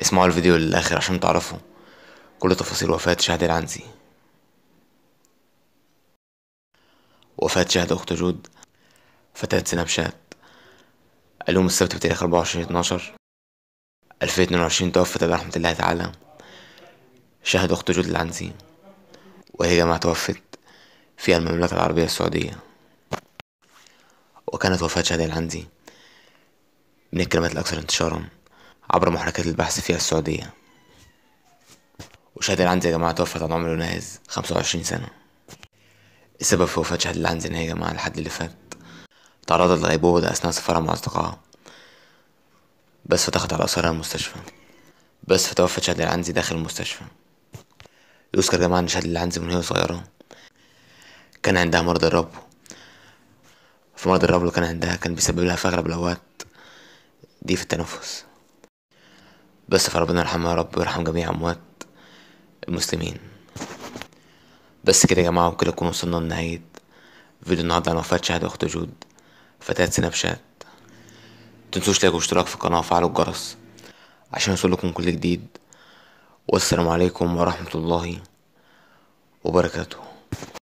اسمعوا الفيديو للآخر عشان تعرفوا كل تفاصيل وفاة شهد العنزي. وفاة شهد أخت جود فتاة سناب شات اليوم السبت بتاريخ 24/12/2022 توفت على رحمة الله تعالى شهد أخت جود العنزي، وهي جماعة توفت في المملكة العربية السعودية. وكانت وفاة شهد العنزي من الكلمات الأكثر انتشارا عبر محركات البحث فيها السعودية. وشهد العنزي يا جماعة توفت عن عمر ناهز 25 سنة. السبب في وفاة شهد العنزي إن هي يا جماعة الحد اللي فات تعرضت لغيبوبة ده أثناء سفرها مع أصدقائها، بس فتحت على أثرها المستشفى، بس فتوفت شهد العنزي داخل المستشفى. يذكر يا جماعة إن شهد العنزي من وهي صغيرة كان عندها مرض الربو، فمرض الربو اللي كان عندها كان بيسبب لها في أغلب الأوقات ضيق في التنفس، بس فربنا يرحمها يا رب ويرحم جميع أموات المسلمين. بس كده يا جماعة، وكده نكون وصلنا لنهاية فيديو النهاردة عن وفاة شهد أخت جود فتاة سناب شات. متنسوش تلاقوا اشتراك في القناة وفعلوا الجرس عشان يوصلكم كل جديد. والسلام عليكم ورحمة الله وبركاته.